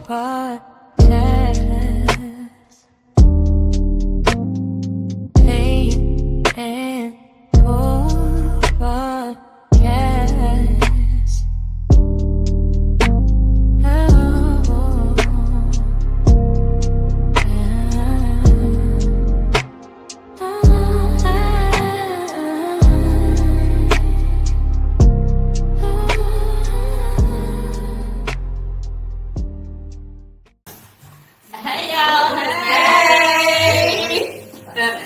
Pain and Poor Podcast.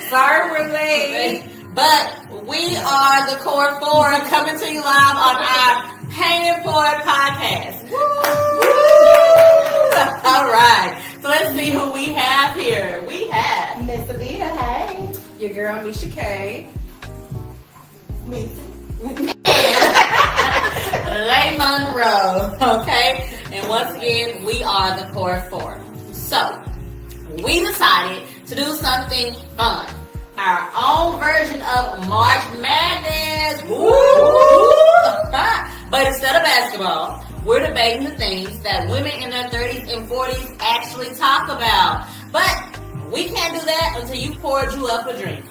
Sorry we're late, but we are the Core 4 coming to you live on our Pain and Poor Podcast. Woo! All right, so let's see who we have here. We have Miss Avita, hey. your girl Misha K, Me. Lay Monroe, okay? And once again, we are the Core 4. So, we decided to do something fun. Our own version of March Madness. Woo! But instead of basketball, we're debating the things that women in their 30s and 40s actually talk about. But we can't do that until you poured you up a drink.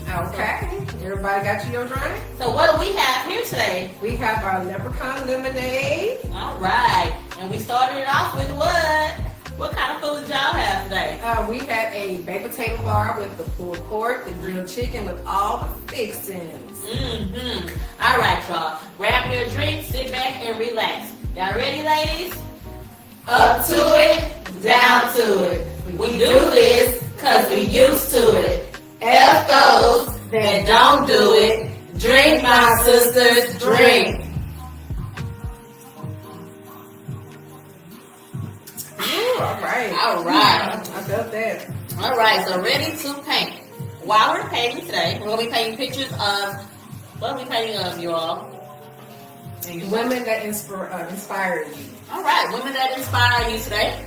Okay. Everybody got you your drink? So what do we have here today? We have our leprechaun lemonade. All right. And we started it off with what? What kind of food did y'all have today? We had a baked potato bar with the pulled pork, the grilled chicken with all the fixings. Mm-hmm. All right, y'all. Grab your drink, sit back, and relax. Y'all ready, ladies? Up to it, down to it. We do this because we used to it. F those that don't do it. Drink, my sisters, drink. Ooh, all right. All right. I felt that. All right, so ready to paint. While we're painting today, we're going to be painting pictures of, what are we painting of, you all? Women that inspire you. All right, women that inspire you today.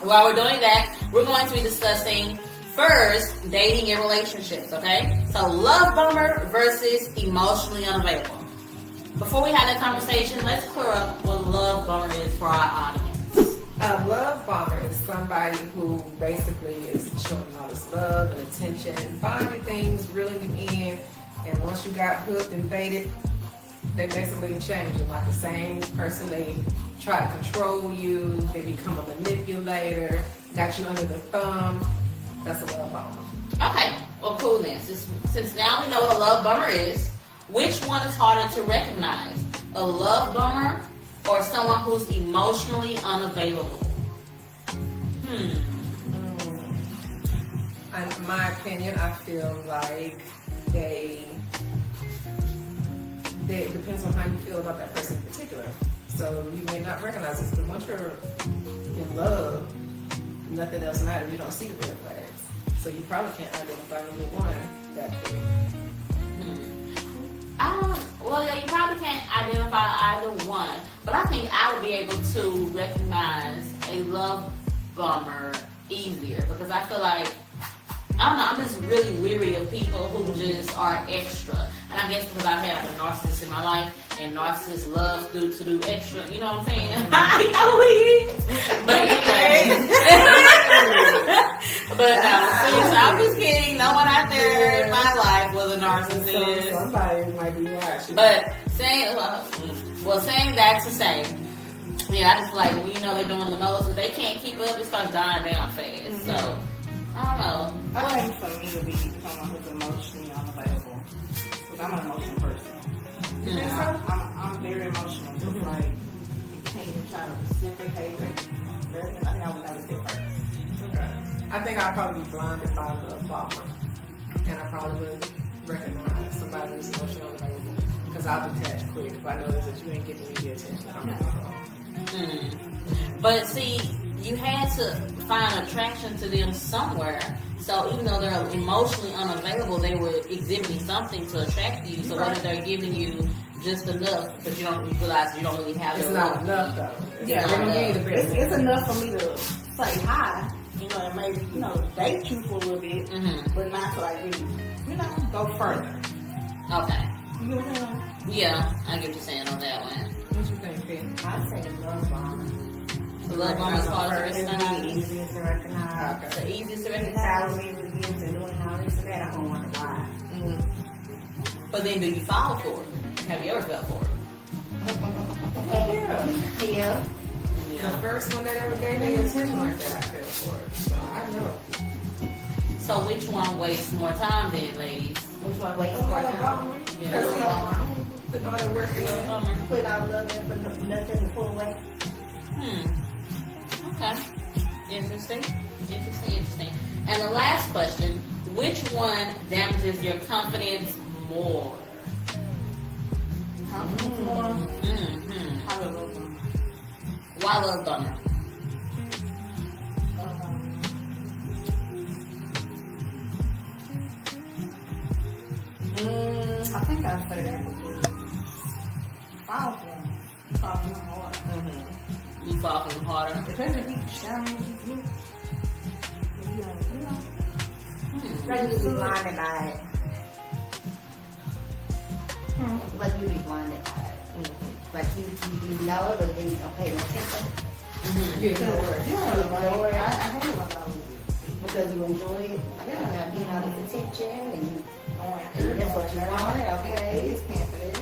While we're doing that, we're going to be discussing first dating and relationships, okay? So love bomber versus emotionally unavailable. Before we have that conversation, let's clear up what love bomber is for our audience. A love bomber is somebody who basically is showing all this love and attention, finding things, reeling you in, and once you got hooked and baited, they basically change. You're like the same person. They try to control you. They become a manipulator. Got you under the thumb. That's a love bomber. Okay, well cool then. Since now we know what a love bomber is, which one is harder to recognize? A love bomber or someone who's emotionally unavailable? In my opinion, I feel like it depends on how you feel about that person in particular. So you may not recognize this, but once you're in love, nothing else matters. You don't see the red flags. So you probably can't identify anyone that way. Well, yeah, you probably can't identify either one, but I think I would be able to recognize a love bomber easier because I feel like, I don't know, I'm just really weary of people who just are extra. And I guess because I've had a narcissist in my life, and narcissists love to do extra, you know what I'm saying? But anyway. But seriously, I'm just kidding. No one out there in my life was a narcissist. Somebody might be watching. But saying that to say, yeah, I just like, well, you know, they're doing the most. If they can't keep up, it starts dying down fast. Mm-hmm. So, I don't know. I think for me to be someone who's emotionally unavailable, because I'm an emotional person. Mm-hmm. I'm very emotional. Just like, you can't even try to reciprocate it. I think I would never get hurt. Okay. I think I'd probably be blinded by the bomber. And I probably would recognize somebody who's emotionally unavailable. Because I'll detach quick if I notice that you ain't giving me the attention I'm looking for. But see, you had to find attraction to them somewhere. So even though they're emotionally unavailable, they were exhibiting something to attract you. So whether they're giving you just enough, but you don't realize you don't really have It's it. not enough though. Yeah, They're gonna give you the best. it's enough for me to say hi, you know, and maybe, you know, date you for a little bit, but not to like really, you know, go further. Okay. You know what I'm saying? Yeah, I get what you're saying on that one. What you think, Pete? I say love bomber. Love bomber is hard to It's recognize. the easiest to recognize. Okay. The easiest to The recognize. salary reviews and doing all this and that, I don't wonder why. But then do you fall for it? Have you ever fell for it? Yeah. Yeah. The first one that ever gave me attention like that, I fell for it. So I know. So which one wastes more time then, ladies? Which one waits for time? Because we put all the work in. Put all love in for nothing to pull away. Okay. Interesting. And the last question, which one damages your confidence more? Mm-hmm. I love them. Why love bomber? I think I said that before. Powerful. Powerful hard. You fall for them harder. Especially if you challenge you. Like you be blinded by it. Like you be blinded by it. Like you know it, but then you don't pay no attention. You ignore it. Ignore it. I hate it because you enjoy it. Yeah, getting all this attention and you. That's what you want. Okay, it's paying for this.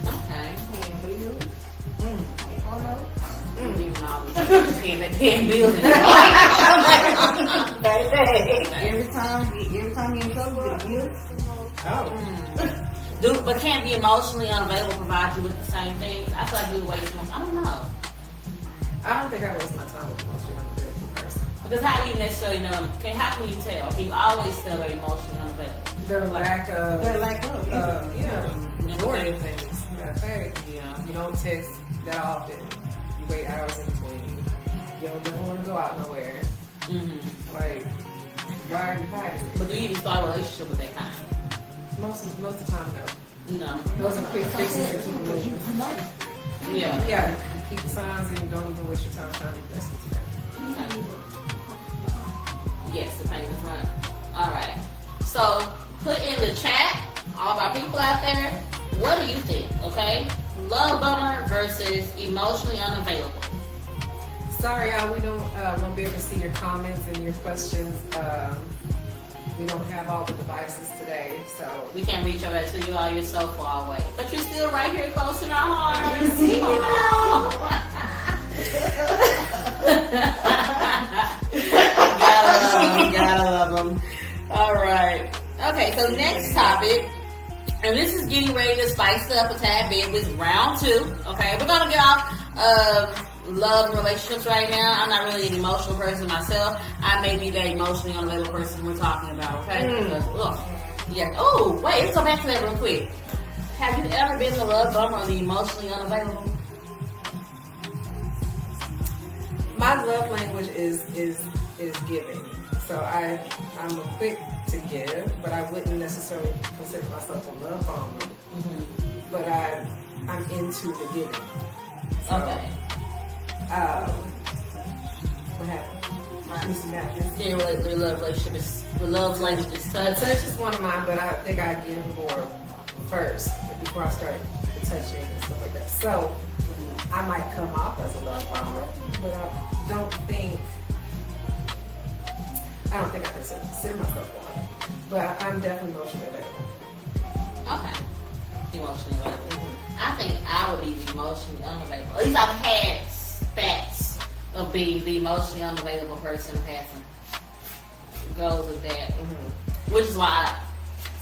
Okay. Paying for you. Oh no. Even all these paying bills. Every time you in trouble, you get a bill. Oh. But can't be emotionally unavailable provide you with the same things? I feel like we waste more. I don't know. I don't think I waste my time with most person. Because how do you necessarily know? Okay, how can you tell? Can you always tell they're emotionally unavailable? The lack of, They're like, oh, majority of things. Matter of fact, Yeah. you don't text that often. You wait hours in between. You don't want to go out nowhere. Mm-hmm. Like, why are you hiding it? But do you even start a relationship with that kind? Most of the time, no. No. Those are quick fixes to keep moving. Yeah. Yeah, keep the signs and don't even waste your time trying to invest in that. Okay. Yes, the payment's right. All right. So put in the chat, all of our people out there, what do you think? Okay, love bomber versus emotionally unavailable. Sorry, y'all, we won't be able to see your comments and your questions. We don't have all the devices today, so We can't reach over to you all. You're so far away, but you're still right here close in our hearts. Gotta love them. All right. Okay, so next topic, and this is getting ready to spice it up a tad bit with round 2. Okay, we're gonna get off love and relationships right now. I'm not really an emotional person myself. I may be the emotionally unavailable person we're talking about. Okay. Because, ugh. Yeah. Oh, wait. Let's go back to that real quick. Have you ever been the love bomber or the emotionally unavailable? my love language is giving. So I'm quick to give, but I wouldn't necessarily consider myself a love bomber. Mm-hmm. But I'm into the giving. So, Okay. What happened? Mr. Matthews. Yeah, your love relationship is, your love language is touch. Touch is one of mine, but I think I give more first before I start the touching and stuff like that. So I might come off as a love bomber, but I don't think I consider myself one. But I'm definitely emotionally available. Okay. Emotionally available. I think I would be emotionally unavailable. At least I've had spats of being the emotionally unavailable person who has some goals with that. Mm-hmm. Which is why,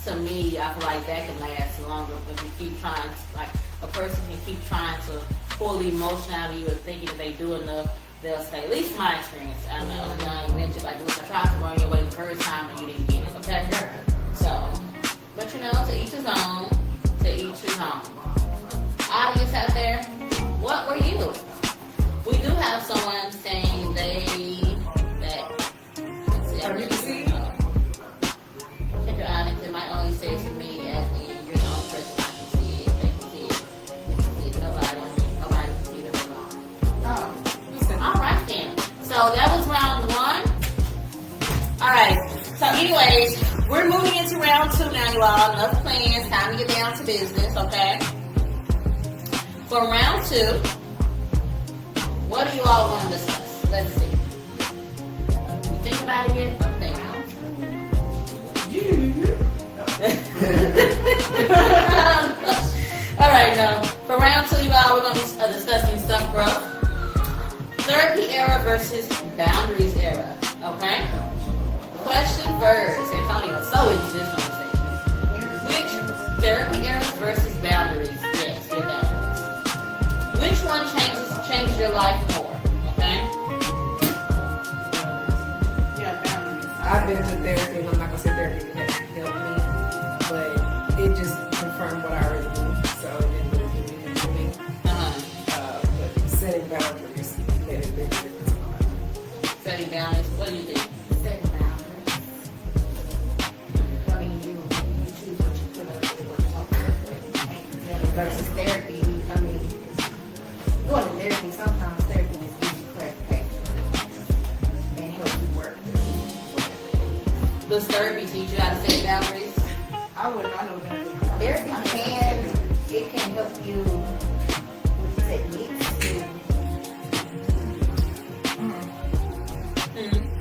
to me, I feel like that can last longer if you keep trying, like, a person can keep trying to pull the emotion out of you and thinking if they do enough, they'll stay. At least my experience. I don't know. You know, mentioned, like, look, I tried to run your way the first time and you didn't get it, okay? So, but you know, to each his own, to each his own. Audience out there, what were you? We do have someone saying let's see, check your audience, it might only say to me as in you're the only person I can see it. They can see it. They can see it. Nobody can see them alone. All right then. So that was round 1. All right. So anyways, we're moving into round 2 now, you all. Enough plans. Time to get down to business, okay? For round 2, what do you all want to discuss? Let's see. You think about it yet? I'm thinking. All right, now for round 2, y'all, we're gonna be discussing stuff growth, therapy era versus boundaries era. Okay. Question first, Antonio. So is this conversation? Which therapy eras versus boundaries? Yes, your boundaries. Which one changes your life more? Okay. Yeah, boundaries. I've been to therapy, and I'm not gonna say therapy has helped me, but it just confirmed what I already knew, so it didn't really do anything to me. But setting boundaries made a big difference in my life. Setting boundaries. What do you think? Setting boundaries. I mean, you choose what you put up with, what you talk about. Versus therapy, I mean, going to therapy, sometimes therapy just gives you clarification and helps you work through whatever. Does therapy teach you how to set boundaries? I know that. Therapy can help you with techniques to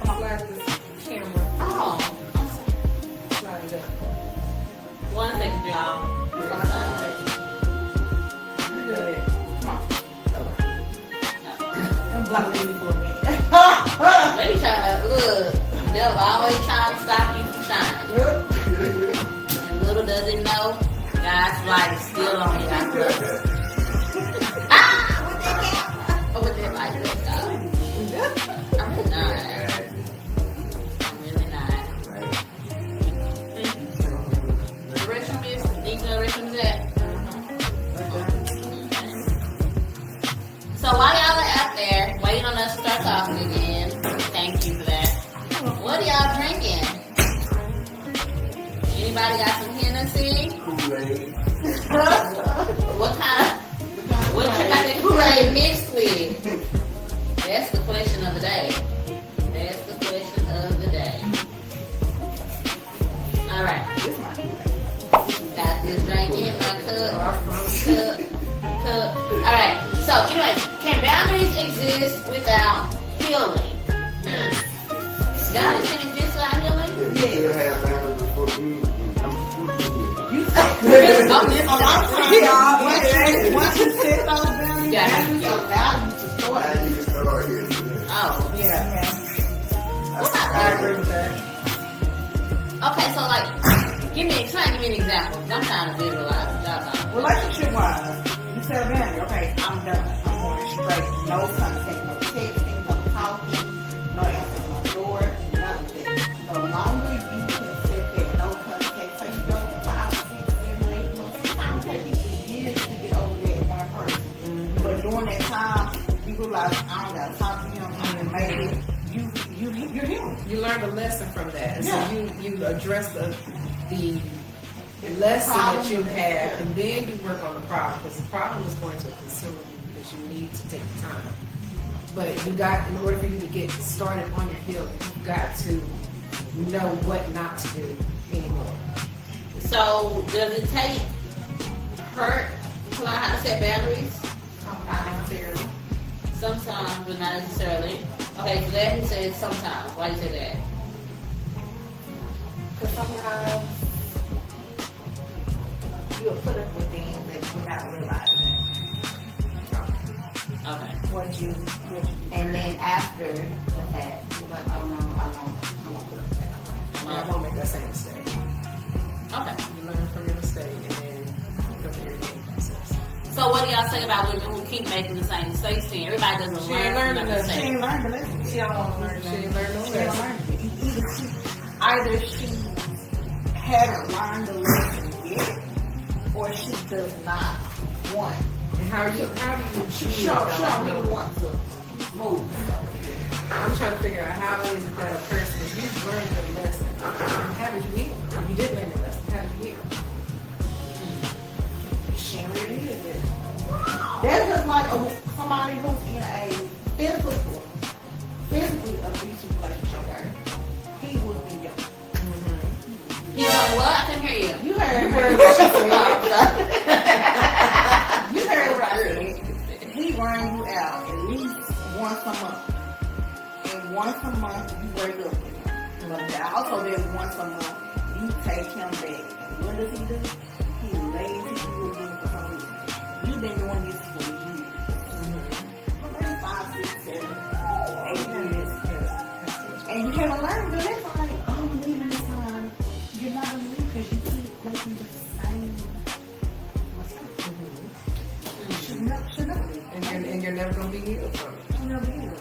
Slide this camera, Oh, slide it up. 1 second, y'all. Go ahead. I'm blocking you for a minute. Let me try to look. They'll always try to stop you from shining. And little does it know, God's light is still on you. I love it. With that light, let's go. I'm really not. I'm really not. The restroom is, think the restroom is at. So while y'all are out there waiting on us to start talking again, thank you for that. What are y'all drinking? Anybody got some Hennessy? Kool-Aid. What kind of Kool-Aid mixed with? That's the question of the day. That's the question of the day. All right. Got this drink in my cup. All right. So, anyway, can boundaries exist without healing? Boundaries can exist without healing? You still have boundaries before you. Once you set those boundaries, Yeah. your value to start. I need to start here. Oh. Yeah. I agree with that. Okay, so like, give me an example. I'm trying to visualize it. Y'all know. Relationship wise, you set a boundary. Okay, I'm done. I'm going straight. No contact, no texting, no talking, no answering my door, none of that. The longer you can sit there, no contact, so you go 5, 6, 7, 8 months. Sometimes it takes you years to get over that one person. But during that time, you realize I don't gotta talk to him. I mean, maybe you're him. You learned a lesson from that. Yeah. So you address the lesson that you have, and then you work on the problem, because the problem is going to consume you because you need to take the time. But you got, in order for you to get started on your healing, you got to know what not to do anymore. So, does it take hurt to learn how to set boundaries? Sometimes, but not necessarily. Okay, so that he said sometimes. Why do you say that? Because sometimes you'll put up with things that you're not realizing. Okay. And then after the fact, you're like, oh no, I won't put up with that. I won't make that same mistake. Okay. You learn from your mistake, and then you go through your healing process. So, what do y'all say about women who keep making the same mistakes? Then everybody doesn't She ain't learn learning from their nothing. She mistakes. ain't learned the lesson. She don't want to learn She ain't learned no She don't lesson. learn it. Either she haven't learned the lesson yet, or she does not want. And how do you She choose don't that? really want to move. I'm trying to figure out how is it that a person, if you've learned the lesson, how did you heal? If you did learn the lesson, how did you heal? She really is it. That's just like somebody who's in a physically abusive relationship. He would be young. He's like, what? I couldn't hear you. You heard what she said. You heard what I said. He run you out at least once a month. once a month you break up with him. But also there's once a month you take him back. And what does he do? He lays you again for some reason. You've been doing this for years. Maybe 5, 6, 7, 8 years. And you haven't learned to do that. I'm like, oh, I'm leaving this time. You're not going to leave because you keep making the same mistake. Should never leave. And you're never gonna be healed from it. Should never leave.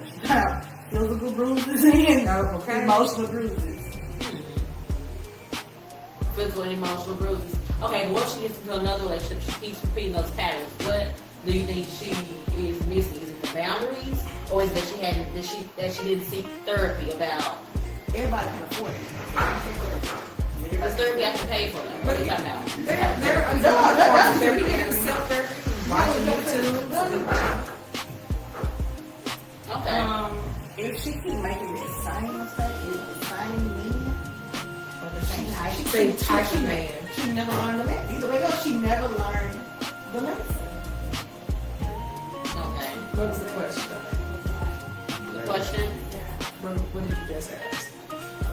Physical bruises and Okay. emotional bruises. Physical and emotional bruises. Okay, once she gets into another relationship, she keeps repeating those patterns. What do you think she is missing? Is it the boundaries, or is it that she didn't seek therapy about? Everybody can afford it. Because therapy has to pay for them. What are you talking about? They're getting self-therapy, watching YouTube. Okay. If she keep making the same mistake, it's the same meaning, or the same type Same type of man. she never learned the lesson. Either way goes, she never learned the lesson. Okay. What was the question? The question? What did you just ask?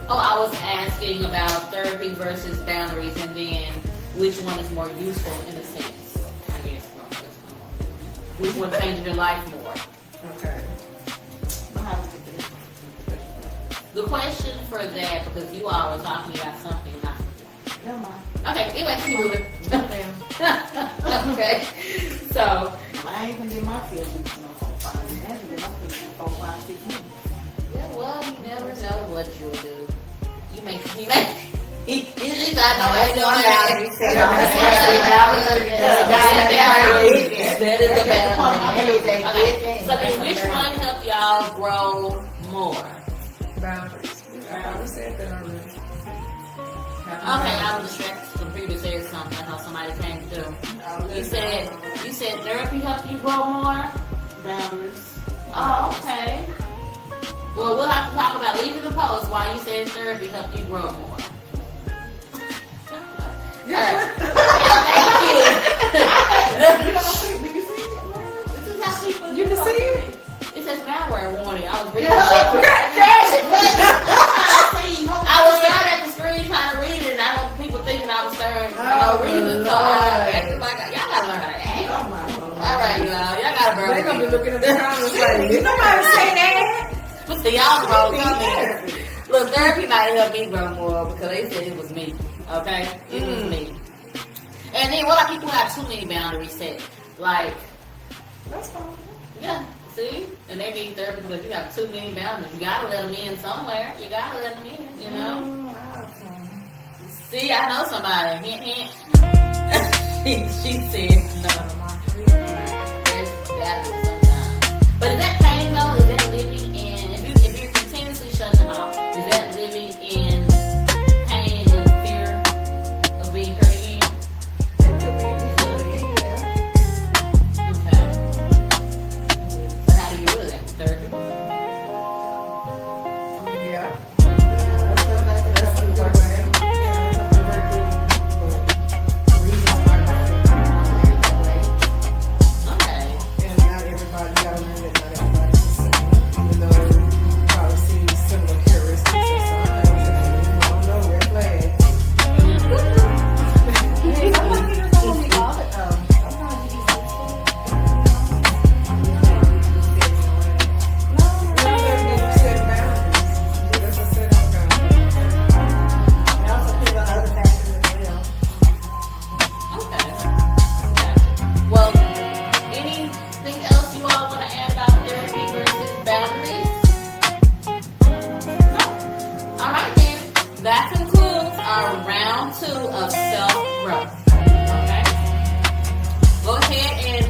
Oh, I was asking about therapy versus boundaries, and then which one is more useful in a sense. I guess. Which one changed your life more? Okay. The question for that, because you all were talking about something, not. Never mind. Okay, anyway, keep moving. Okay, so I ain't even did my feelings no 4, 5. I haven't did my feelings 4, 5, 6 months. yeah, well, you never know what you'll do. You make he's I know I know that. That is the boundary. Okay, so then which one helped y'all grow more? Boundaries. I said that already. Okay, I was distracted. The computer said something. I thought somebody came through. You said therapy helped you grow more. Boundaries. Oh, okay. Well, we'll have to talk about leaving the post why you said therapy helped you grow more. All right. Thank you. This is how people You can see it. It says malware warning. I was reading. I was staring at the screen trying to read it, and I don't people thinking I was staring, reading it. So y'all gotta learn how to act. All right, y'all gotta burn. They're gonna be looking at the comments like, did nobody say that? But see, y'all grow up. Look, therapy might have helped me grow more because they said it was me. Okay, it was me. And then what about people who have too many boundaries set? Like, That's fine. yeah. See? And they need therapy because you have too many boundaries. You gotta let them in somewhere. You gotta let them in, you know? See, I know somebody. Hint, hint. she said no. There's gotta be sometimes. But is that pain though? Is that living in, if you're continuously shutting them off, is that living in pain and fear of being hurt again? Okay. How do you do that? Therapy? Yeah. Okay. And not everybody, you gotta learn that not everybody's the same. Even though you probably see similar characteristics or signs, you don't know, red flag. Set boundaries. That's a set of boundaries. Okay. Well, anything else you all want to add about therapy versus boundaries? No. All right then. That concludes our round 2 of self-growth. Okay. Go ahead and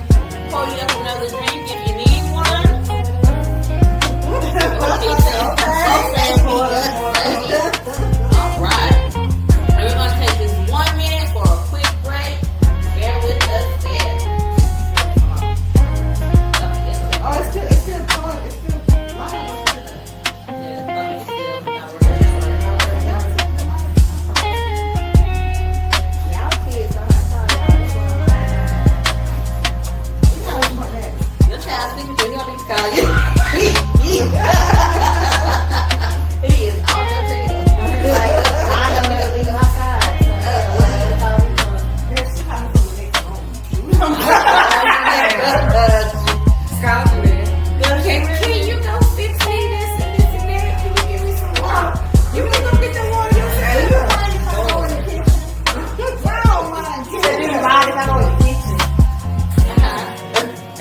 pour you up another drink if you need one. All right. And we're going to take this 1 minute for a quick break. Bear with us there. Oh, it's still fun. It's still live. Y'all kids don't have time. Your child speaking to you, I need to call you.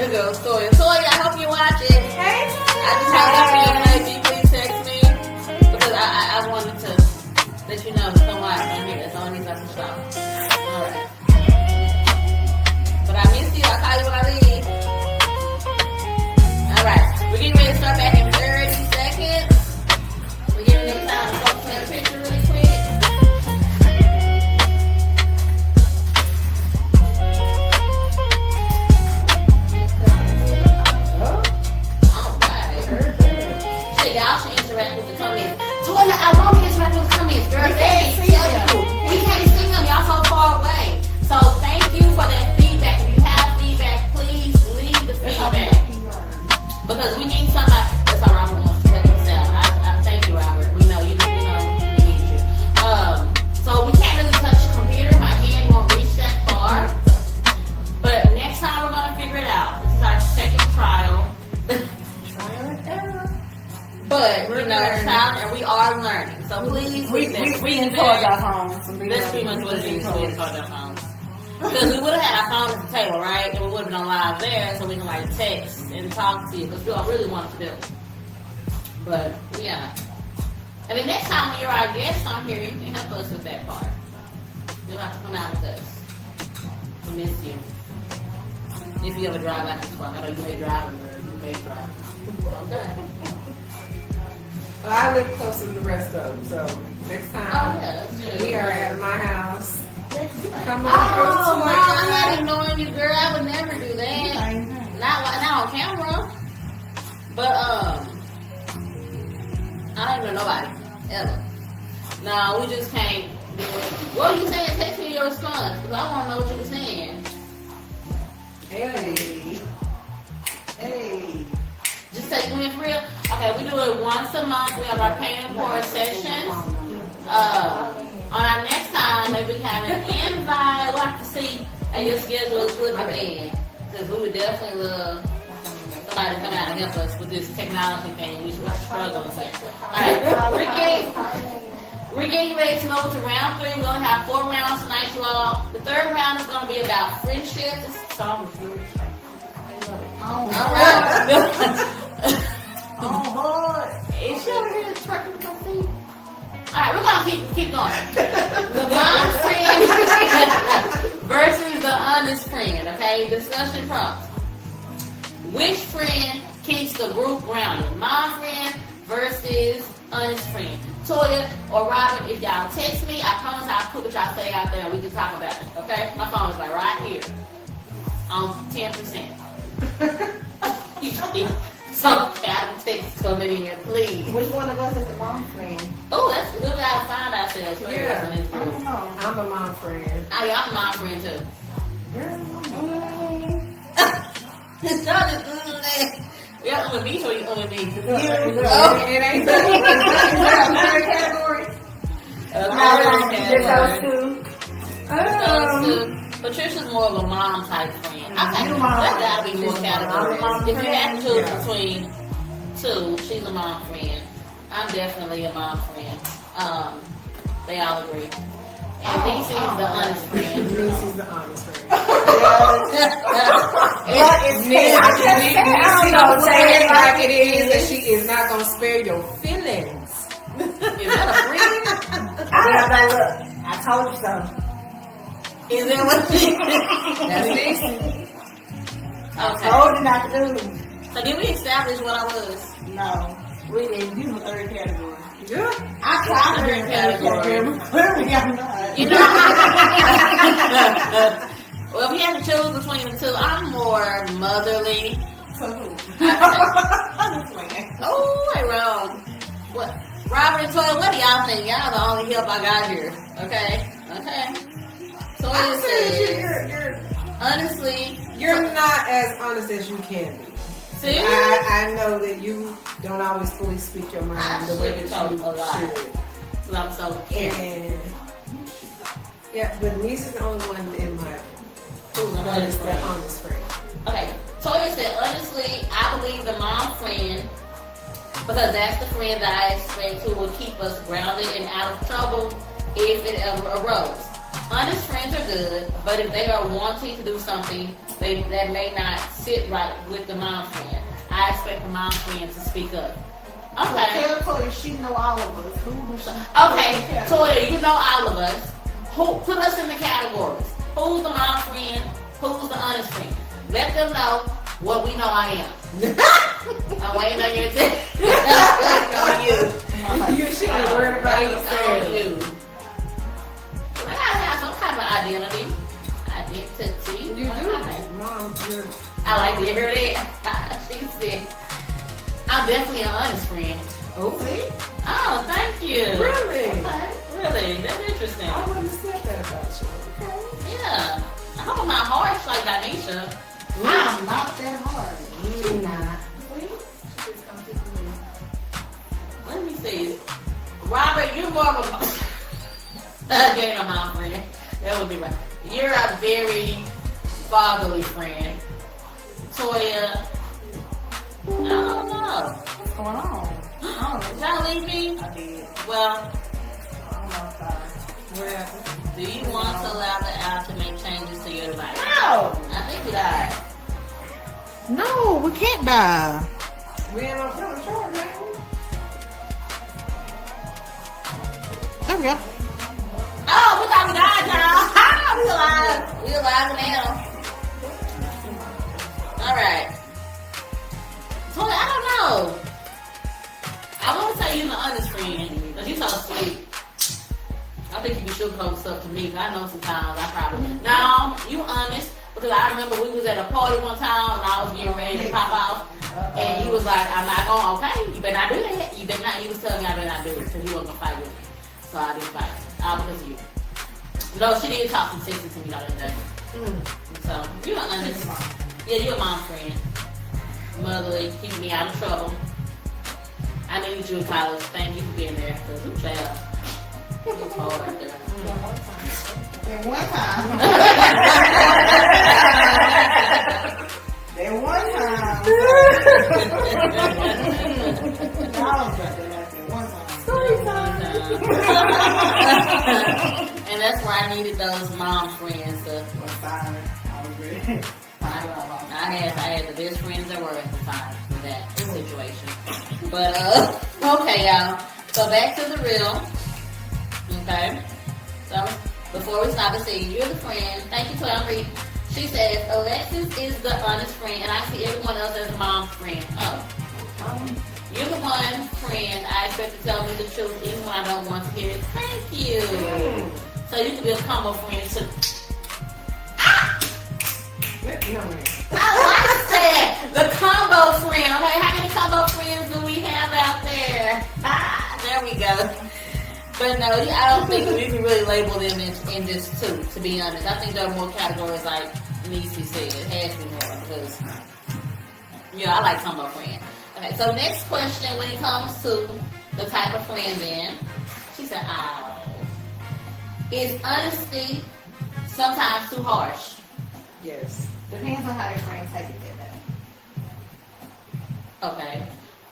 There goes Toya. Toya, I hope you watch it. Hey, I just have to feel like you please text me because I wanted to let you know so much. I'm here. That's the only reason I can stop. All right. But I miss you. I'll call you when I leave. All right. We're getting ready to start back in 30 seconds. We're getting next time to focus on the picture really quick. All right. Shit, y'all should interact with the comments. Toya, I want to interact with the comments, girl. We can't see them. We can't see them. Y'all so far away. So thank you for that feedback. If you have feedback, please leave the feedback. Because we need somebody. That's how Robert wants to take himself. I thank you, Robert. We know you need you. So we can't really touch the computer. My hand won't reach that far. But next time we're gonna figure it out. This is our second trial. But you know, it's trial and we are learning. So please, we enjoyed our phones. that's pretty much what it is. We enjoyed our phones. Because we would have had our phone at the table, right? And we would have been on live there, so we can like text and talk to you. Because we all really want to do it. But yeah. And then next time when you're our guest on here, you can help us with that part. You'll have to come out with us. We miss you. If you ever drive out this far, I know you may drive, or you may drive. Okay. Well, I live closer to the rest of them, so next Oh, time yeah, that's good. we are at my house. Come Oh, on, wow, I'm not ignoring you, girl. I would never do that. Not on camera. But, I don't even know nobody. Ever. No, we just can't do it. What are you saying? Text me your response. Because I want to know what you were saying. Hey. Just take me for real. Okay, we do it once a month. We have our paying for sessions. On our next time, maybe we can have an invite. We'll have to see. And your schedule is looking in. Because we would definitely love somebody to come out and help us with this technology thing. We should struggle with it. Alright, we're getting ready to move to round 3. We're going to have 4 rounds tonight, you all. The third round is going to be about friendship. This is song Alright. Oh, boy. Is she over here twerking with her feet? Alright, we're gonna keep going. The mom friend versus the honest friend, okay? Discussion prompts. Which friend keeps the group grounded? Mom friend versus honest friend. Toya or Robin, if y'all text me, I promise I'll put what y'all say out there and we can talk about it, okay? My phone is like right here on 10%. So, text coming in here, please. Which one of us is the mom friend? Oh, that's good. We gotta find ourselves. Yeah. In this I group. don't know. I'm a mom friend. I'm a mom friend too. Y'all just y'all on me or you on me? It ain't another category. Patricia's more of a mom type friend. I think that gotta be more categories. If you had to choose between two, she's a mom friend. I'm definitely a mom friend. They all agree. And Niecy is the honest friend. Niecy's the honest friend. I don't say it like it is, and she is not gonna spare your feelings. Is that a friend? I told you so. Is that what she That's Niecy. Okay. Told you not to do. So did we establish what I was? No. We didn't do the third category. Yeah. I tried the Third third category. category. Clearly I'm not. You know, well, if we had to choose between the two, I'm more motherly. So who? Oh, wait, wrong. What? Robert and Toya, what do y'all think? Y'all the only help I got here. Okay? Okay. Toya says, honestly, You're not as honest as you can be. see? I know that you don't always fully speak your mind the way that you a lot. should. So I'm so caring. And yeah, but Niece is the only one in my Who's the that is honest the friend? honest friend. Okay, Toya said, honestly, I believe the mom friend, because that's the friend that I expect who will keep us grounded and out of trouble if it ever arose. Honest friends are good, but if they are wanting to do something that may not sit right with the mom friend. I expect the mom friend to speak up. Okay. Tell Toya she know all of us. Who do she? Okay, Toya, you know all of us. Who put us in the categories? Who's the mom friend? Who's the honest friend? Let them know what we know I am. I'm waiting on your on you. You should be worried about On yourself. you. I gotta have some kind of identity. Identity. You do. Mom, you're I like to hear that. She said, I'm definitely an honest friend. okay. Oh, thank you. Really? Okay, really? That's interesting. I wouldn't have said that about you. Okay. Yeah. I hope I'm not harsh like Danisha. I'm not that hard. You're not. Let me see. Robert, you're more of a again a mom friend. That would be right. You're a very fatherly friend. Toya, I don't know. What's going on? Did y'all leave me? I did. Well, I don't know if I- What happened? do you want to allow the app to make changes to your device? No! I think we died. No, we can't die. We ain't on short, man. There we go. Oh, we thought we died, y'all. We alive. We alive now. All right. Toya, I don't know. I want to say you're the honest friend, because you're so sweet. I think you can sugarcoat stuff to me, because I know sometimes I probably... No, you honest, because I remember we was at a party one time, and I was getting ready to pop off, and you was like, I'm not going, okay, you better not do that. You better not, you was telling me I better not do it, because you wasn't going to fight with me. So I didn't fight. All because of you. No, she did talk some sexy to me the other day. So, you're honest. Yeah, you're a mom friend. Motherly, keeping me out of trouble. I need you in college. Thank you for being there. Because you child. It's hard right there. Then one time. Then one time. Y'all got that one time. And that's where I needed those mom friends to. I'm sorry. I was ready. I had the best friends there were at the time for that situation. But okay, y'all. So back to the real. Okay. So before we stop and say you're the friend. Thank you, Toya. I'm reading. She says Alexis is the honest friend, and I see everyone else as a mom friend. Oh. You're the one friend I expect to tell me the truth even when I don't want to hear it. Thank you. So you can be a combo friend too. I like that. The combo friend. Okay, how many combo friends do we have out there? There we go. But no, I don't think we can really label them in this two, to be honest. I think there are more categories like Niecy said. It has to be more because, yeah, I like combo friend. Okay, so next question when it comes to the type of friend then, she said, is honesty sometimes too harsh? Yes. Depends on how your friend take it that day. Okay.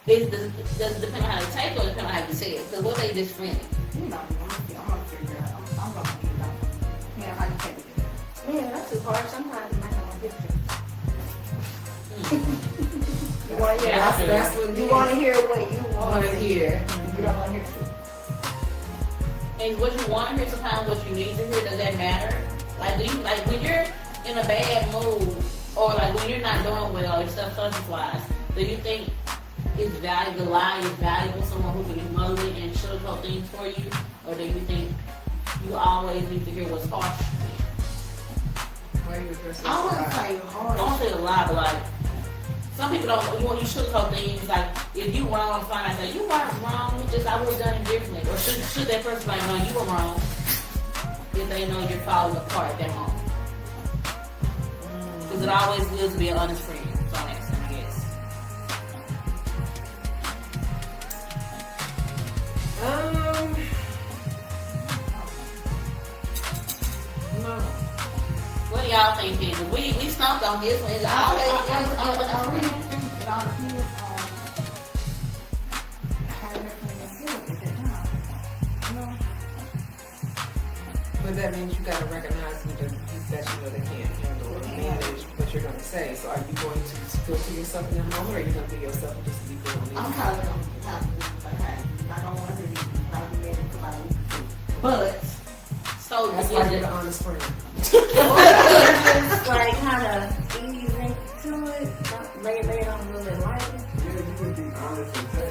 Does it depend on how they take it or depend on how you say it? Because what they just friendly? You know, I'm gonna figure it out. I'm gonna figure it out. Yeah, how you take it. Yeah, that's too hard. Sometimes you might have a different. You want to hear? Yeah, that's what You want to hear what you want want to hear. You don't want to hear truth. And what you want to hear sometimes, what you need to hear, does that matter? Like, do you, like when you're in a bad mood or like when you're not doing well or stuff substance-wise, do you think it's valuable, the lie is valuable, someone who can be motherly and sugarcoat things for you? Or do you think you always need to hear what's harsh? Where you address I wouldn't this? say I hard. don't say a lie, but like, some people don't, you want you sugarcoat things, like, if you wrong, fine, I say, you weren't wrong, just I would have done it differently. Or should that person be like, no, you were wrong, if they know you're falling apart at that moment. Because it always good to be an honest friend. So I'm asking, I guess. No. What do y'all think, people? We stumped on this one. It's always It all depends on how your friend feels at that time. You know? But that means you gotta recognize that you know they can't handle or manage what you're gonna say. So are you going to filter yourself in that moment, or are you going to be yourself and just keep going? I'm probably gonna okay. I don't want to be married to somebody. But So That's why you're the honest friend. Just like kind of ease into it. Don't lay it on really light. Yeah, you can be honest and say.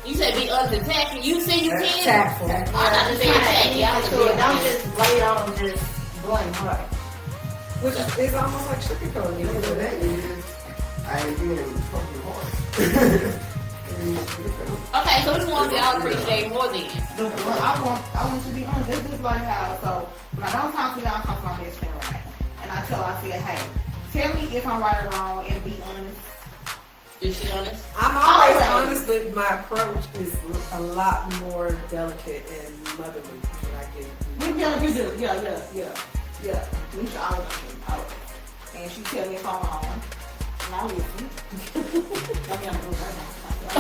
you said be unprotected. You say you can. Tactful. I thought you said tacky. I was So agreeing don't with you. just lay it on just blank heart. Which is almost like sugarcoating. You know The that? thing is, I ain't being fucking hard. Okay, so which one do y'all appreciate more than? I want to be honest. This is like how, so when I don't talk to y'all, I talk to my best friend, right? And I tell her, I said, hey, tell me if I'm right or wrong and be honest. Is she honest? I'm always Always. honest, but my approach is a lot more delicate and motherly when I get. We do. Yeah. We should always. And she tell me if I'm wrong. And I listen. I mean, I'm doing right now. I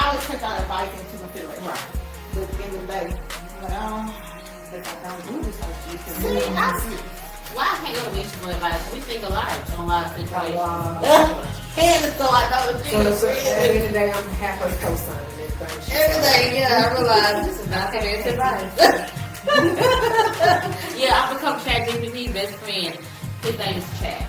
always take that advice into consideration. Right. But at the end of the day, if I don't do this, I See, why I can't go to Misha for advice? We think alike on a lot of situations. Wow. And so I know it's So at the end of the day, I'm halfway co-signing everything. everything. Yeah, I realize this is not serious advice. Yeah, I become ChatGPT's best friend. His name is Chat.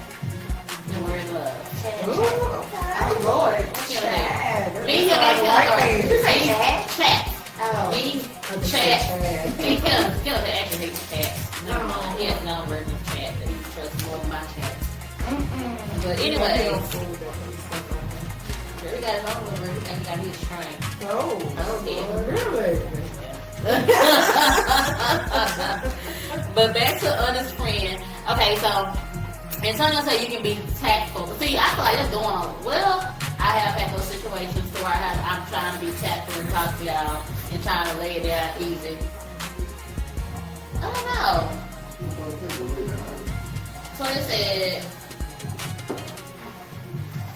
And we're in love. Oh, Lord. Chad. Me, him, and him. You say Chad? Chat. Oh. Me, Chad. Chat. He kills actually hates Chat. No, he has no version of Chat that he trusts more than my Chat. But anyway, we got his own number. He got his train. Oh, really? But back to honest friend. Okay, so Antonio said you can be tactful. But see, I feel like that's going on. Well, I have had those situations where I'm trying to be tactful and talk to y'all and trying to lay it down easy. I don't know. So they said,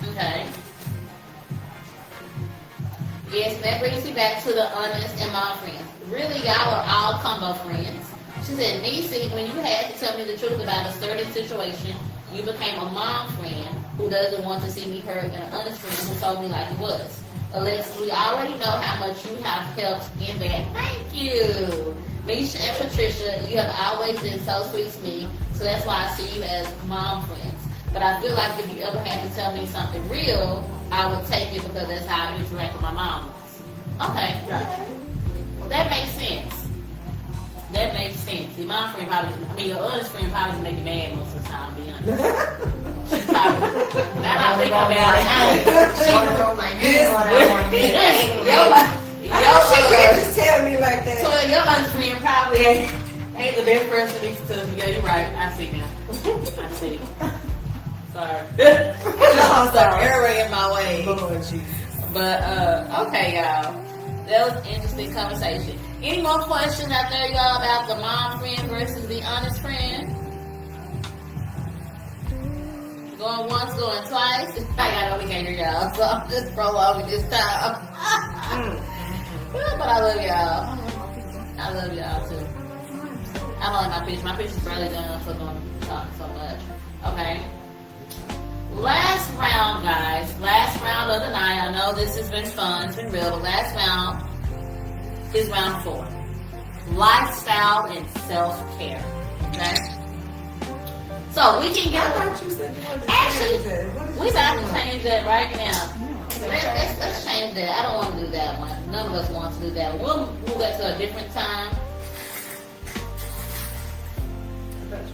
okay. Yes, that brings me back to the honest and mom friends. Really, y'all are all combo friends. She said, Niecy, when you had to tell me the truth about a certain situation, you became a mom friend who doesn't want to see me hurt and an honest friend who told me like it was. Alexis, we already know how much you have helped in that. Thank you. Misha and Patricia, you have always been so sweet to me, so that's why I see you as mom friends. But I feel like if you ever had to tell me something real, I would take it because that's how I interact with my mom. Okay. Well, that makes sense. That makes sense. Your mom friend probably, your honest friend probably make you mad most of the time, to be honest. She probably, now I think about it, She can't just tell me like that. so your honest friend probably ain't the best person to tell me. Yeah, you're right. I see now. I see. Sorry. I'm sorry. Everybody in my way. Lord Jesus. But, okay, y'all. That was an interesting conversation. Any more questions out there, y'all, about the mom friend versus the honest friend? Going once, going twice. I got only can't hear y'all, so I'm just prolonging this time. But I love y'all. I love y'all too. I don't like my pitch. My pitch is barely done, so I'm going to talk so much. Okay. Last round, guys. Last round of the night. I know this has been fun. It's been real. But last round is round 4. Lifestyle and self-care. Okay? So we can I get... thought you said you wanted to Actually, change that. What is we that? about to change that right now. Let's change that. I don't want to do that one. None of us want to do that one. We'll move that to a different time.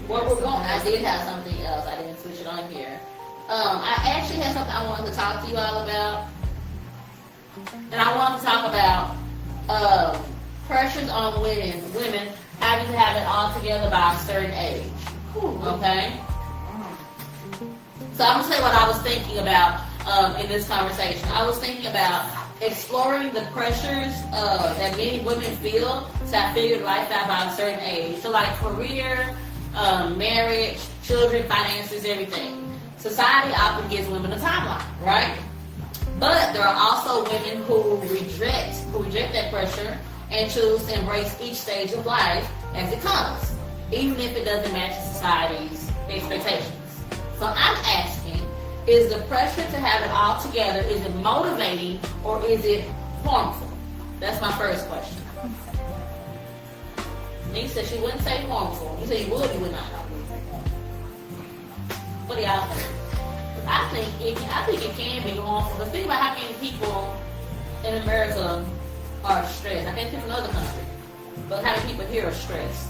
What we're going, I did have something else. I didn't switch it on here. I actually had something I wanted to talk to you all about. And I want to talk about pressures on women having to have it all together by a certain age. Okay? So I'm going to tell you what I was thinking about in this conversation. I was thinking about exploring the pressures that many women feel to have figured life out by a certain age. So like career, marriage, children, finances, everything. Society often gives women a timeline, right? But there are also women who reject that pressure and choose to embrace each stage of life as it comes, even if it doesn't match society's expectations. So I'm asking, is the pressure to have it all together, is it motivating or is it harmful? That's my first question. Nick said she wouldn't say harmful. You said you would not. What do y'all think? I think it can be harmful. But think about how many people in America are stressed. I can't think of another country, but how many people here are stressed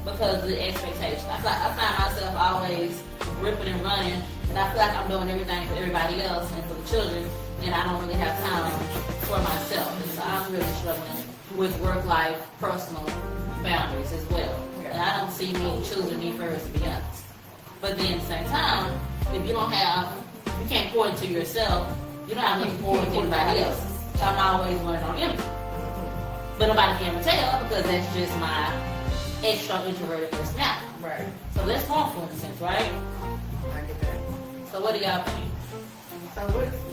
because of the expectation. I find myself always ripping and running, and I feel like I'm doing everything for everybody else and for the children, and I don't really have time for myself. And so I'm really struggling with work-life, personal boundaries as well. And I don't see me choosing me first, to be honest. But then at the same time, if you can't pour into yourself, you don't have nothing to pour into anybody else. So I'm always running on empty. But nobody can ever tell because that's just my extra introverted personality. Right. So that's harmful in a sense, right? I get that. So what do y'all think? So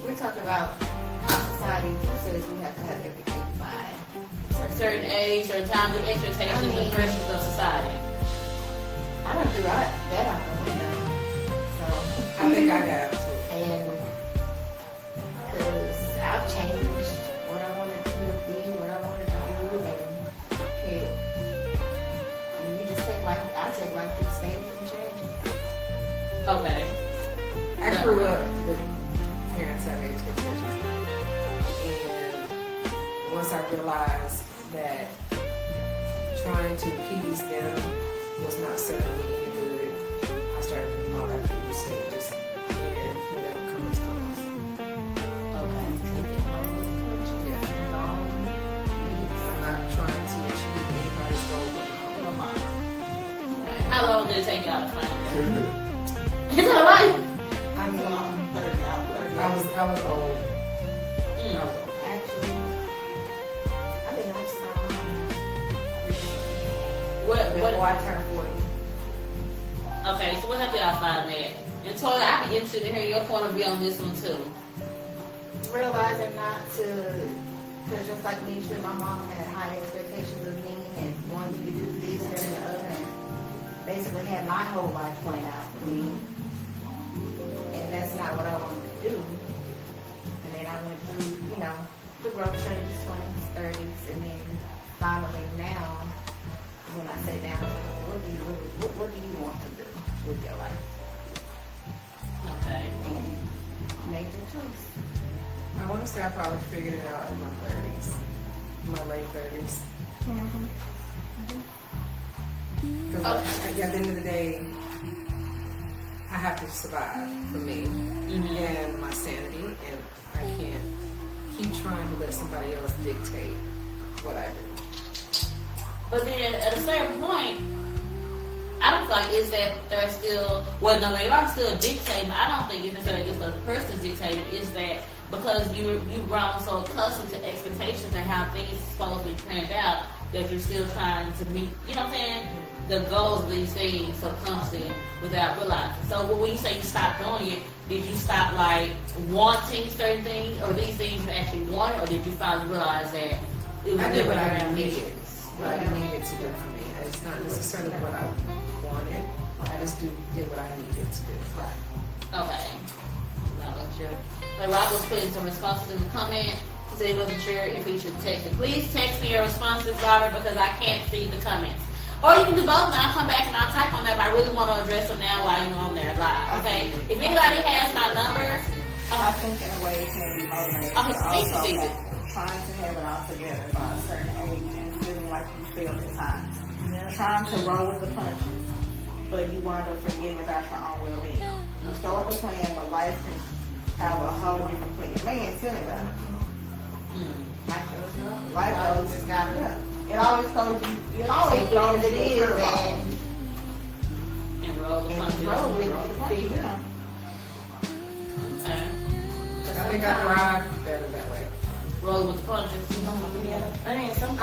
we're talking about how society says we have to have everything fine. At a certain age, certain times, the expectations and pressures of society. I don't do that out the window. So I think I have to. and because I've changed what I wanted to be, what I wanted to do, and you just take life. I take life through stages and changes. Okay. I grew up with parents having expectations. And once I realized that trying to please them was not serving me any good, I started doing all I could do to just and whatever comes, comes. Okay. Yeah. I'm not trying to achieve anybody's goal. How long did it take y'all to find it? Is that right? I mean, I was old. I was old. Actually, I've been What before I turned 40. Okay, so what have y'all find that? And Toya, I'd be interested to hear your point of view on this one too. Realizing not to, because just like me, too, my mom had high expectations of me and wanted me to do this and the other, and basically had my whole life planned out for me. And that's not what I wanted to do. And then I went through, the growth changes, 20s, 30s, and then finally now, when I say down, what do you want to do with your life? Okay. And make the choice. I want to say I probably figured it out in my 30s, my late 30s. Because at the end of the day, I have to survive for me and my sanity, and I can't keep trying to let somebody else dictate what I do. But then at a certain point, I don't feel like is that they're still, well, no, they are still dictating. I don't think it's necessarily just the person's dictating. Is that because you've grown so accustomed to expectations and how things are supposed to be planned out that you're still trying to meet, you know what I'm saying, the goals of these things subconsciously without realizing. So when you say you stopped doing it, did you stop like wanting certain things, or these things you actually wanted, or did you finally realize that it was I did what I different? needed. What I needed to do for me. It's not necessarily what I wanted. I just did what I needed to do. Okay. Not sure. Like Rob was putting some responses in the comment. He said he wasn't sure if he should text it. Please text me your responses, Robert, because I can't see the comments. Or you can do both, and I'll come back and I'll type on that, but I really want to address them now while you're on there live. Okay? If anybody has my number, I think in a way it can be motivating. Okay, speak Also, to it. trying to have it all together by a certain age and feeling like you failed at times. Trying to roll with the punches, but you wind up forgetting about your own well-being. You start the plan, but life can have a whole different plan. Man, tell me about it. Life goes just got it up. It always throws you. It always throws It is, you. and roll the punches. Roll with the punches. Okay. I think I thrive better that way. Roll with the punches. I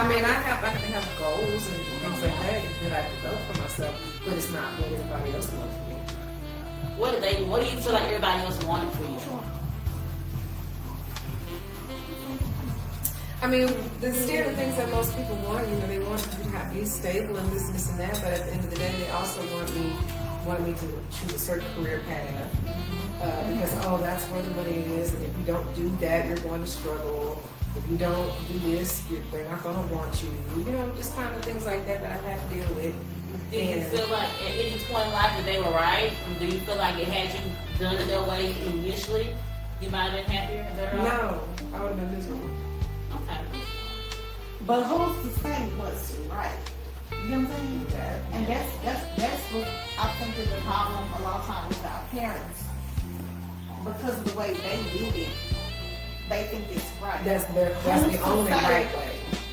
mean, I have goals and things like that that I develop for myself, but it's not what everybody else wants for me. What do you feel like everybody else wanted for you? I mean, the standard things that most people want, they want you to be stable and this and that, but at the end of the day, they also want me wanted me to choose a certain career path. Because, that's where the money is, and if you don't do that, you're going to struggle. If you don't do this, they're not going to want you. Just kind of things like that I had to deal with. Do you feel like at any point in life that they were right? And do you feel like it had you done it their way initially, you might have been happier and better off? No, I would have been miserable. Okay. But who's to say what's right? You know what I'm saying? And that's what I think is the problem a lot of times with our parents. Because of the way they did it, they think it's right. That's the only right way.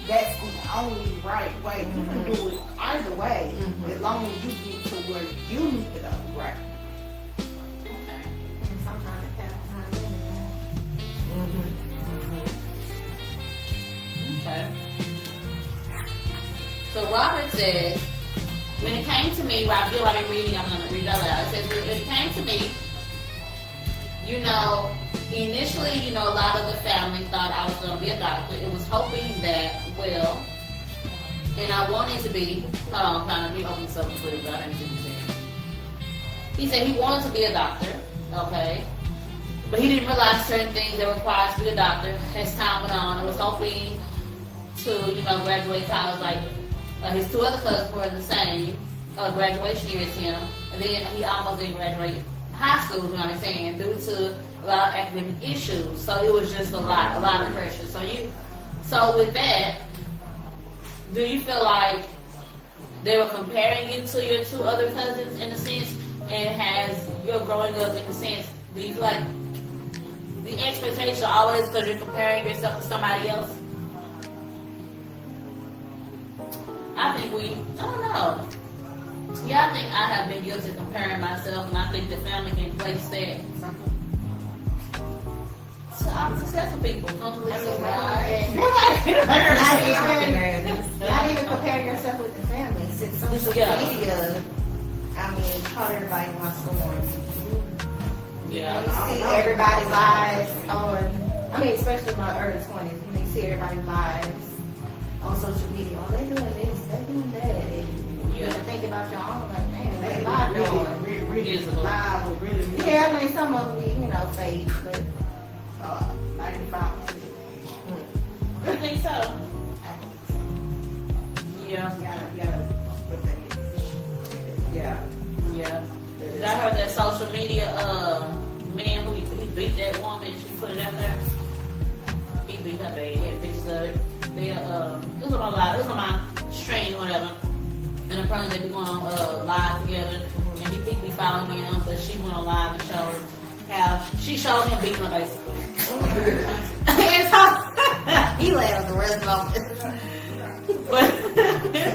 That's the only right way. You can do it either way, as long as you get to where you need to go. Right. Okay. And sometimes it can Okay. So Robert says, when it came to me, well, I feel like I'm reading, I'm going to read that loud. It says, when it came to me, initially, a lot of the family thought I was going to be a doctor. It was hoping that, and I wanted to be, hold on, kind of be open something to it, but I didn't see anything. He said he wanted to be a doctor, okay? But he didn't realize certain things that required to be a doctor as time went on. I was hoping to, graduate college like his two other cousins were in the same graduation year as him. And then he almost didn't graduate high school, you know what I'm saying, due to a lot of academic issues. So it was just a lot of pressure. So with that, do you feel like they were comparing you to your two other cousins in a sense? And has your growing up in a sense, do you feel like the expectation always because you're comparing yourself to somebody else? I don't know. Yeah, I think I have been guilty of comparing myself, and I think the family can place that. So I'm successful people. Don't do it. Not even compare yourself with the family. Since social media, caught everybody in my storms. Yeah. You see everybody's lives especially in my early 20s, when you see everybody's lives on social media. Oh, they doing this, they doing that. And you have to think about your own, like, man, they live doing. Really live or really. Yeah, some of them, fake, but 95%. You think so? Yeah. Yeah. I heard that social media man who he beat that woman, she put it out there. He beat her bad, he had pictures of it. It was on my stream or whatever. And apparently they be going on live together. And he think we following him, but she went on live and showed how she showed him beating her basically. And so he laughed the rest of it. But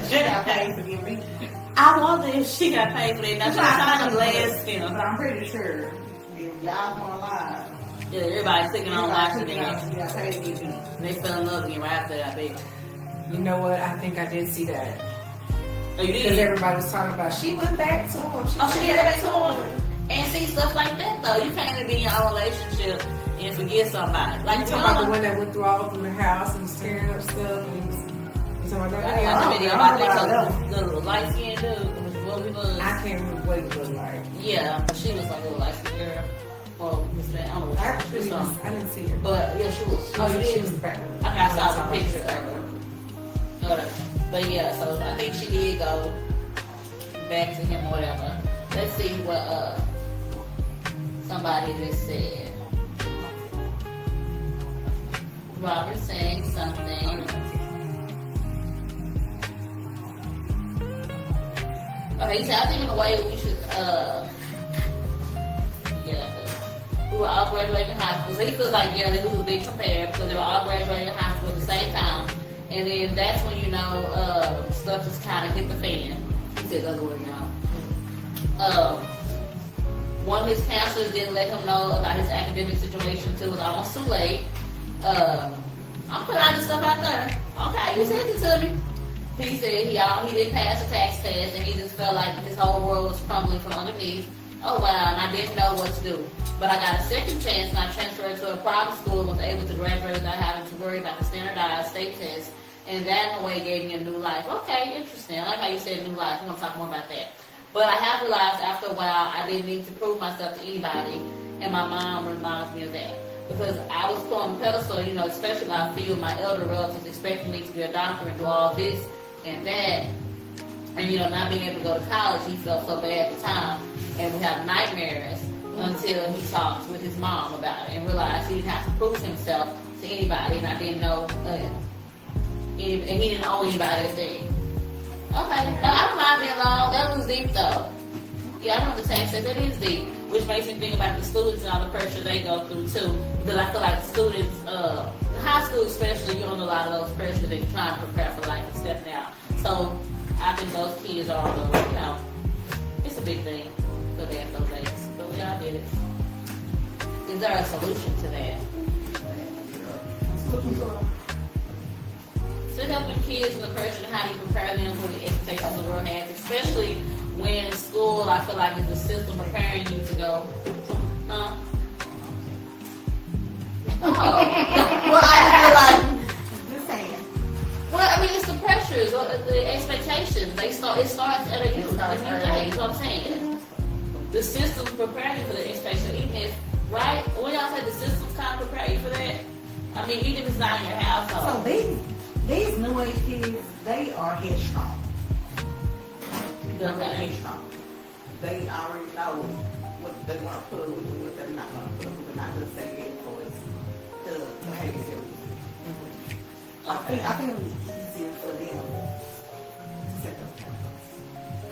She got paid for getting me. I wonder if she got paid for that. Now she's trying to blast him. But I'm pretty sure if y'all want to lie, Yeah, everybody's clicking on watching you it. got paid to get beat. They fell in love again right after that, I bet. You know what? I think I did see that. Oh, you Because did? everybody was talking about, she went back to him. Oh, she did that to him. And see, stuff like that, though. You can't even be in your relationship and forget somebody. Like, You talking about the one that went through all through the house and was tearing up stuff? And you talking about I that? got the video about that little light-skinned dude. What he was. I can't remember what it looked like. Yeah, she was like a little light-skinned girl. Well, Miss Van, I don't know what she was. I didn't see her. But, yeah, she was. Oh, she was pregnant. I saw some pictures of her. But yeah, so I think she did go back to him or whatever. Let's see what somebody just said. Robert saying something. Okay, so I think in a way we should we were all graduating high school. So he feels like, yeah, this was a big compare because they were all graduating high school at the same time. And then that's when, stuff just kind of hit the fan. He said the other word now. One of his counselors didn't let him know about his academic situation until it was almost too late. I'm putting all this stuff out there. Okay, you sent it to me. He said he didn't pass the tax test and he just felt like his whole world was crumbling from underneath. Oh wow, and I didn't know what to do. But I got a second chance and I transferred to a private school and was able to graduate without having to worry about the standardized state test. And that in a way gave me a new life. Okay, interesting. I like how you said new life. We're going to talk more about that. But I have realized after a while I didn't need to prove myself to anybody, and my mom reminds me of that. Because I was put on the pedestal, you know, especially when I feel my elder relatives expecting me to be a doctor and do all this and that. And, you know, not being able to go to college, he felt so bad at the time. And we have nightmares until he talks with his mom about it and realized he didn't have to prove himself to anybody. And I didn't know, and he didn't owe anybody a thing. Okay, I don't mind being long. That was deep though. Yeah, I know what the same says. That is deep, which makes me think about the students and all the pressure they go through too. Because I feel like students, in high school especially, you're under a lot of those pressures and trying to prepare for life and stepping out. So I think those kids are, you know, it's a big thing for them those days. But we all did it. Is there a solution to that? So helping kids with the pressure and how do you prepare them for the expectations the world has, especially when in school, I feel like it's the system preparing you to go, Well, I feel like, just saying. Well, I mean, it's the pressures, or the expectations. It starts at a youth age. That's what I'm saying. The system preparing you for the expectations, even if, right? When y'all say the system's kind of prepare you for that, I mean, even if it's not in your household. So these new age kids, they are headstrong. They're headstrong. They already know what they're going to put up with and what they're not going to put up with. Not just say it for the behavior. I think it would be easier for them to set those boundaries.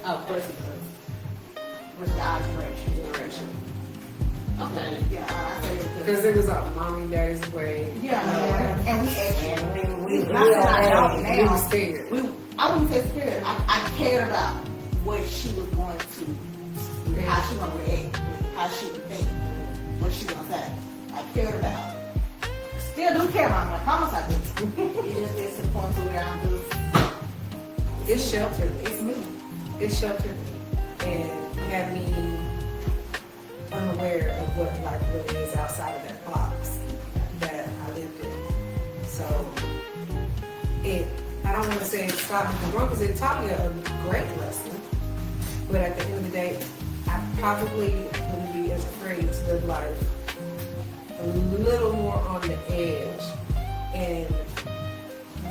Oh, first. With God's direction. Okay. Yeah, I say it Because it was a mommy, daddy's way. Yeah, and we actually, we were scared. I wouldn't say scared. I cared about what she was going to, how she was going to react, how she would think, what she was going to say. I cared about it. Still do care about it. I promise I do. It just gets to the point to where I'm just, It's sheltered. it's me. It sheltered me and had me unaware of what life really is outside of that box that I lived in. So I don't want to say it stopped me from growing because it taught me a great lesson. But at the end of the day, I probably wouldn't be as afraid to live life a little more on the edge and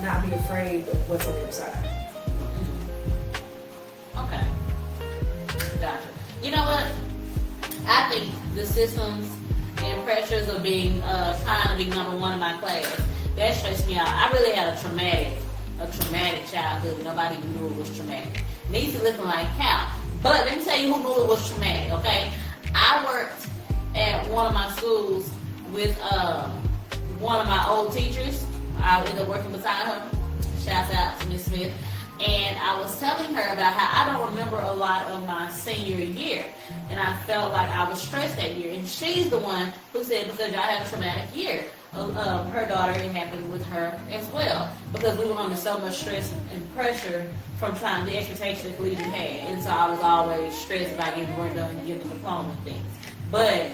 not be afraid of what's on the other side. Okay. Gotcha. You know what? I think the systems and pressures of being trying to be number one in my class, that stressed me out. I really had a traumatic childhood. Nobody knew it was traumatic. Niecy looking like cow. But let me tell you who knew it was traumatic, okay? I worked at one of my schools with one of my old teachers. I ended up working beside her. Shouts out to Miss Smith. And I was telling her about how I don't remember a lot of my senior year. And I felt like I was stressed that year. And she's the one who said, because y'all had a traumatic year. Her daughter, it happened with her as well. Because we were under so much stress and pressure from trying the expectations we had. And so I was always stressed about getting work done and getting the diploma and things. But,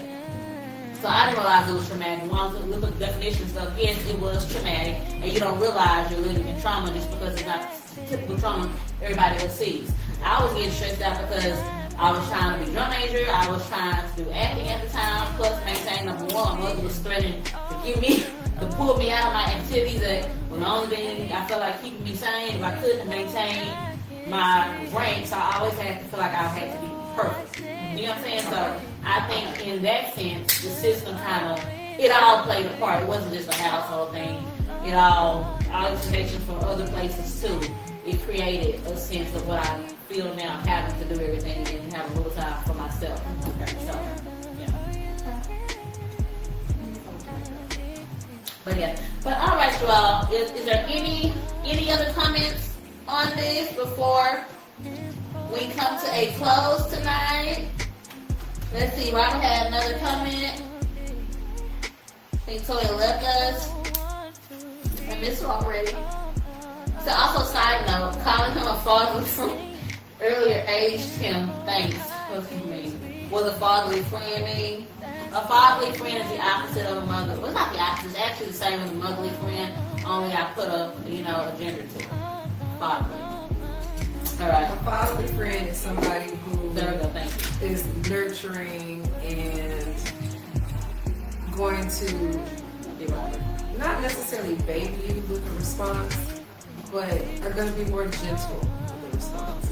so I didn't realize it was traumatic. When I was looking at the definition and stuff, yes, it was traumatic. And you don't realize you're living in trauma just because it's not typical trauma everybody else sees. I was getting stressed out because I was trying to be a drum major. I was trying to do acting at the time, plus maintain number one. My mother was threatening to pull me out of my activities. That when the only thing I felt like keeping me sane, if I couldn't maintain my ranks, I always had to feel like I had to be perfect. You know what I'm saying? So I think in that sense, the system it all played a part. It wasn't just a household thing. All expectations from other places too. It created a sense of what I feel now, having to do everything and have a little time for myself. Okay, so, yeah. But all right, you all. Is there any other comments on this before we come to a close tonight? Let's see. Robert had another comment. I think Toya left us. I missed her already. So also, side note, calling him a fatherly friend earlier aged him. Thanks. What does he mean? What does a fatherly friend mean? A fatherly friend is the opposite of a mother. Well, it's not the opposite. It's actually the same as a motherly friend. Only I put a gender to it. Fatherly. All right. A fatherly friend is somebody who There we go. Thank you. is nurturing and going to not necessarily baby you with a response, but are going to be more gentle with the response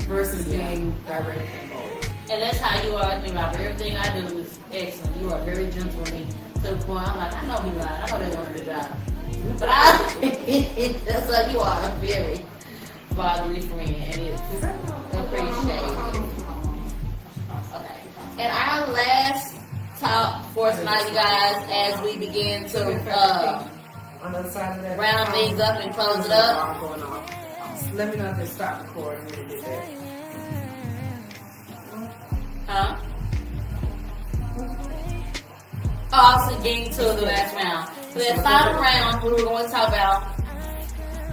versus being direct and bold. And that's how you are. I think about everything I do is excellent. You are very gentle with me to the point I'm like, I know he lied. I know they wanted a job. But that's like you are a very fatherly friend, and it's appreciated. Okay. And our last talk for tonight, you guys, as we begin to On the other side of that, round things up and close it up. Going off. Let me know if they stop recording when you do that. Huh? Also getting to the last round. For that final round, we were going to talk about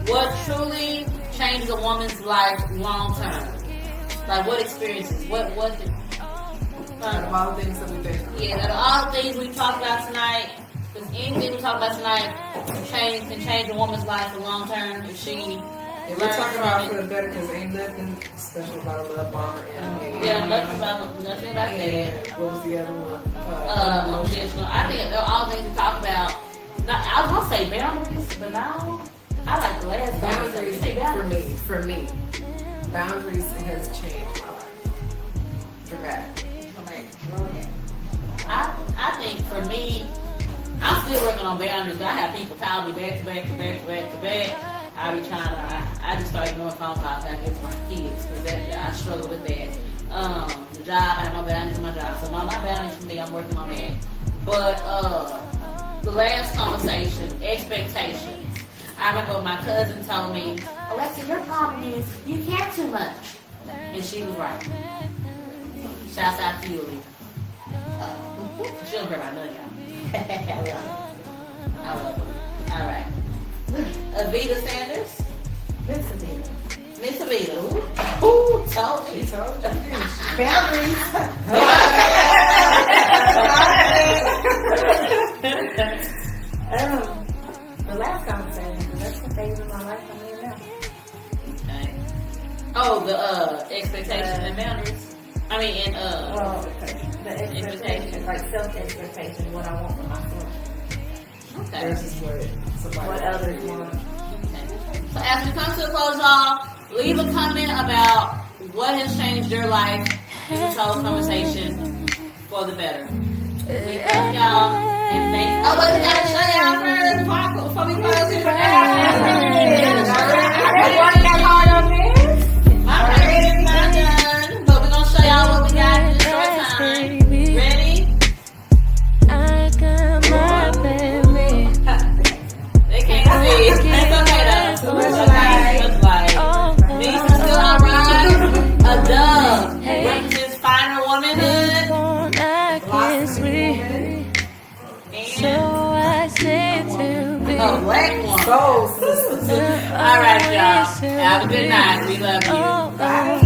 what truly changes a woman's life long term. Like what experiences, what Out of all the things that we've been through. yeah, out of all the things we talked about tonight, because anything we talk about tonight can change a woman's life for long term if she If we're talking about for the better, because ain't nothing special about a love bomber. yeah, nothing about that. And what was the other one? Emotional. I think they're all things we talk about. Now, I was gonna say boundaries, but now I like the last Boundaries boundaries. for me, boundaries has changed my life dramatically. I think for me, I'm still working on boundaries. I have people call me back to back to back to back to back. I be trying to. I just started doing phone calls back with my kids because I struggle with that. The job, I have my boundaries in my job. So my boundaries for me, I'm working on that. But the last conversation, expectations. I remember my cousin told me, Alexa, your problem is you care too much. And she was right. Shouts out to you, Lee. She don't care about none of y'all. I love her. All right. Avita Sanders. Miss Avita. Miss Avita. Who told She me? told you. Boundaries. The last conversation, that's the phase of my life I'm in now. Okay. Oh, the expectations and boundaries. I mean, and Well, the expectation, like self-expectation, what I want for myself. okay. Versus what somebody What others want. So as we come to a close, y'all, leave a comment about what has changed your life in this whole conversation for the better. We thank y'all and thank. Oh, but we gotta show y'all first before we close it. My prayer is not done, but we're gonna show y'all what we got in a short time. Ready? I got my baby. They can't see. That's okay though. Looks like these are still alright. A dove represents finer womanhood. Won't act this way. So And I say to be. a black woman. Soul sisters. Alright, y'all. Have a good night. We love you. Oh, oh.